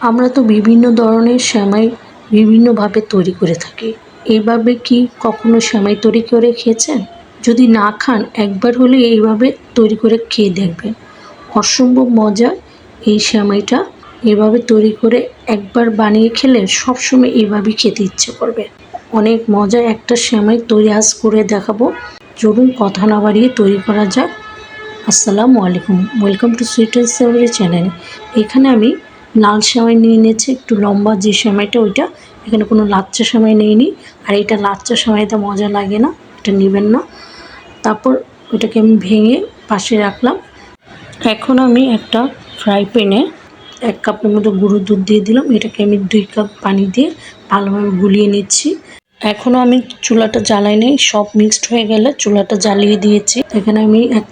আমরা তো বিভিন্ন ধরনের সেমাই বিভিন্নভাবে তৈরি করে থাকি। এইভাবে কি কখনো সেমাই তৈরি করে খেয়েছেন? যদি না খান একবার হলে এইভাবে তৈরি করে খেয়ে দেখবেন। অসম্ভব মজা এই সেমাইটা। এভাবে তৈরি করে একবার বানিয়ে খেলে সবসময় এইভাবেই খেতে ইচ্ছে করবে। অনেক মজার একটা সেমাই তৈরি আজ করে দেখাবো। চলুন কথা না বাড়িয়ে তৈরি করা যাক। আসসালামু আলাইকুম, welcome to sweet and savoury channel. এখানে আমি লাল সেমাই নিয়ে নিয়েছি, একটু লম্বা যে সেমাইটা ওইটা। এখানে কোনো লাচ্চা সেমাই নিইনি, আর এটা লাচ্চা সেমাইতে মজা লাগে না, এটা নেবেন না। তারপর ওটাকে আমি ভেঙে পাশে রাখলাম। এখন আমি একটা ফ্রাই প্যানে 1 কাপের মতো গুঁড়ো দুধ দিয়ে দিলাম। এটাকে আমি 2 কাপ পানি দিয়ে ভালোভাবে গুলিয়ে নিচ্ছি। এখনও আমি চুলাটা জ্বালাই নেই, সব মিক্সড হয়ে গেলে চুলাটা জ্বালিয়ে দিয়েছি। এখানে আমি 1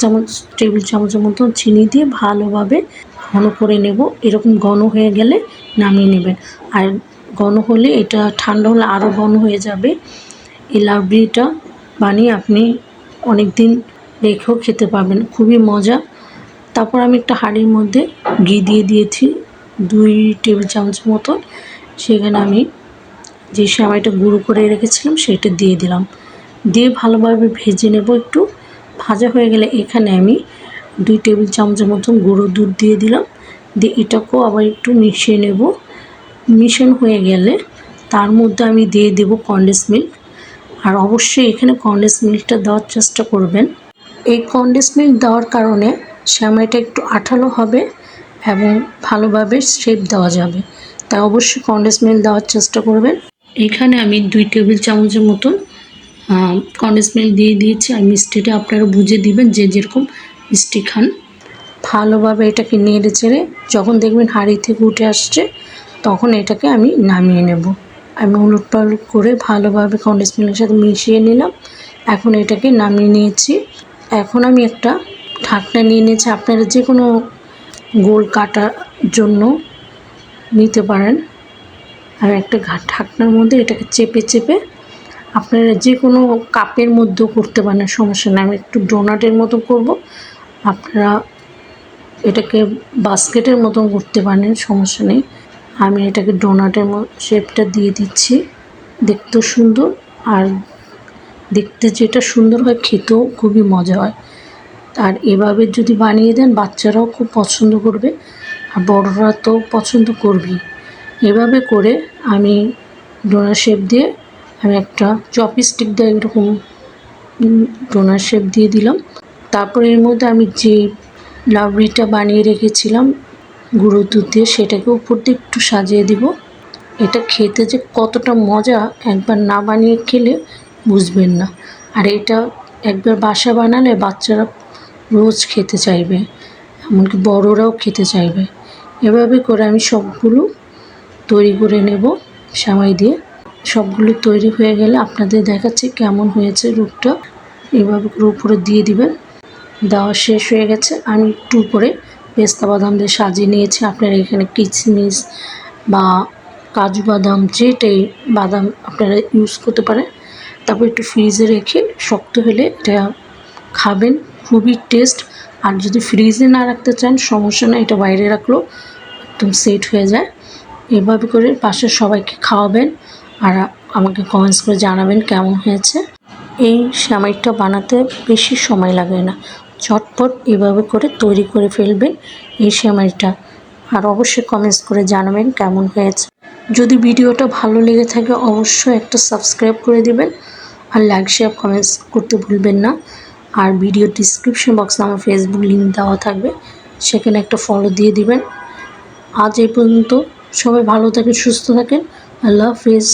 টেবিল চামচের মতো চিনি দিয়ে ভালোভাবে ঘন করে নেব। এরকম ঘন হয়ে গেলে নামিয়ে নেবেন। আর ঘন হলে এটা ঠান্ডা হলে আরও ঘন হয়ে যাবে। এই লাবড়িটা বানিয়ে আপনি অনেক দিন রেখেও খেতে পারবেন, খুবই মজা। তারপর আমি একটা হাঁড়ির মধ্যে ঘি দিয়ে দিয়েছি 2 টেবিল চামচ মতো। সেখানে আমি যে সেমাইটা গুঁড়ো করে রেখেছিলাম সেটা দিয়ে দিলাম, দিয়ে ভালোভাবে ভেজে নেব। একটু ভাজা হয়ে গেলে এখানে আমি 2 টেবিল চামচের মতন গুঁড়ো দুধ দিয়ে দিলাম, দিয়ে এটাকেও আবার একটু মিশিয়ে নেব। মিশন হয়ে গেলে তার মধ্যে আমি দিয়ে দেব কনডেন্স মিল্ক। আর অবশ্যই এখানে কনডেন্স মিল্কটা দেওয়ার চেষ্টা করবেন। এই কনডেন্স মিল্ক দেওয়ার কারণে সেমাইটা একটু আঠালো হবে এবং ভালোভাবে শেপ দেওয়া যাবে, তাই অবশ্যই কনডেন্স মিল্ক দেওয়ার চেষ্টা করবেন। এখানে আমি 2 টেবিল চামচের মতন কনডেন্স মিল্ক দিয়ে দিয়েছি। আর মিষ্টিটা আপনারা বুঝে দিবেন যে যেরকম মিষ্টি খান। ভালোভাবে এটাকে নেড়ে চেড়ে যখন দেখবেন হাঁড়ি থেকে উঠে আসছে তখন এটাকে আমি নামিয়ে নেব। আমি উলট পালট করে ভালোভাবে কনডেন্স মিল্কের সাথে মিশিয়ে নিলাম। এখন এটাকে নামিয়ে নিয়েছি। এখন আমি একটা ঢাকনা নিয়ে নিয়েছি, আপনারা যে কোনো গোল কাটার জন্য নিতে পারেন। আর একটা ঢাকনার মধ্যে এটাকে চেপে চেপে আপনারা যে কোনো কাপের মধ্যেও করতে পারেন, সমস্যা নেই। আমি একটু ডোনাটের মতো করব, আপনারা এটাকে বাস্কেটের মতন করতে পারেন, সমস্যা নেই। আমি এটাকে ডোনাটের শেপটা দিয়ে দিচ্ছি। দেখতেও সুন্দর, আর দেখতে যেটা সুন্দর হয় খেতেও খুবই মজা হয়। আর এভাবে যদি বানিয়ে দেন বাচ্চারাও খুব পছন্দ করবে, আর বড়রা তো পছন্দ করবেই। এভাবে করে আমি ডোনার শেপ দিয়ে আমি একটা চপস্টিক দিয়ে এরকম ডোনার শেপ দিয়ে দিলাম। তারপর এর মধ্যে আমি যে লাবড়িটা বানিয়ে রেখেছিলাম গুঁড়ো দুধ দিয়ে সেটাকে উপর দিয়ে একটু সাজিয়ে দিব। এটা খেতে যে কতটা মজা একবার না বানিয়ে খেলে বুঝবেন না। আর এটা একবার বাসা বানালে বাচ্চারা রোজ খেতে চাইবে, এমনকি বড়রাও খেতে চাইবে। এভাবে করে আমি সবগুলো তৈরি করে নেব সেমাই দিয়ে। সবগুলো তৈরি হয়ে গেলে আপনাদের দেখাচ্ছি কেমন হয়েছে রূপটা। এভাবে করে উপরে দিয়ে দিবেন। দেওয়া শেষ হয়ে গেছে। আমি একটু উপরে পেস্তা বাদাম দিয়ে সাজিয়ে নিয়েছি। আপনারা এখানে কিশমিশ বা কাজু বাদাম যেটাই বাদাম আপনারা ইউজ করতে পারেন। তারপর একটু ফ্রিজে রেখে শক্ত হলে এটা খাবেন, খুবই টেস্ট। আর যদি ফ্রিজে না রাখতে চান সমস্যা না, এটা বাইরে রাখলেও একদম সেট হয়ে যায়। এভাবে করে পাশের সবাইকে খাওয়াবেন আর আমাকে কমেন্টস করে জানাবেন কেমন হয়েছে। এই সেমাইটা বানাতে বেশি সময় লাগে না, ঝটপট এভাবে করে তৈরি করে ফেলবেন এই সেমাইটা। আর অবশ্যই কমেন্টস করে জানাবেন কেমন হয়েছে। যদি ভিডিওটা ভালো লেগে থাকে অবশ্যই একটা সাবস্ক্রাইব করে দিবেন, আর লাইক শেয়ার কমেন্টস করতে ভুলবেন না। আর ভিডিও ডিসক্রিপশন বক্সে আমার ফেসবুক লিঙ্ক দেওয়া থাকবে, সেখানে একটা ফলো দিয়ে দিবেন। আজ এই পর্যন্ত, সবাই ভালো থাকেন, সুস্থ থাকেন, আল্লাহ হাফেজ।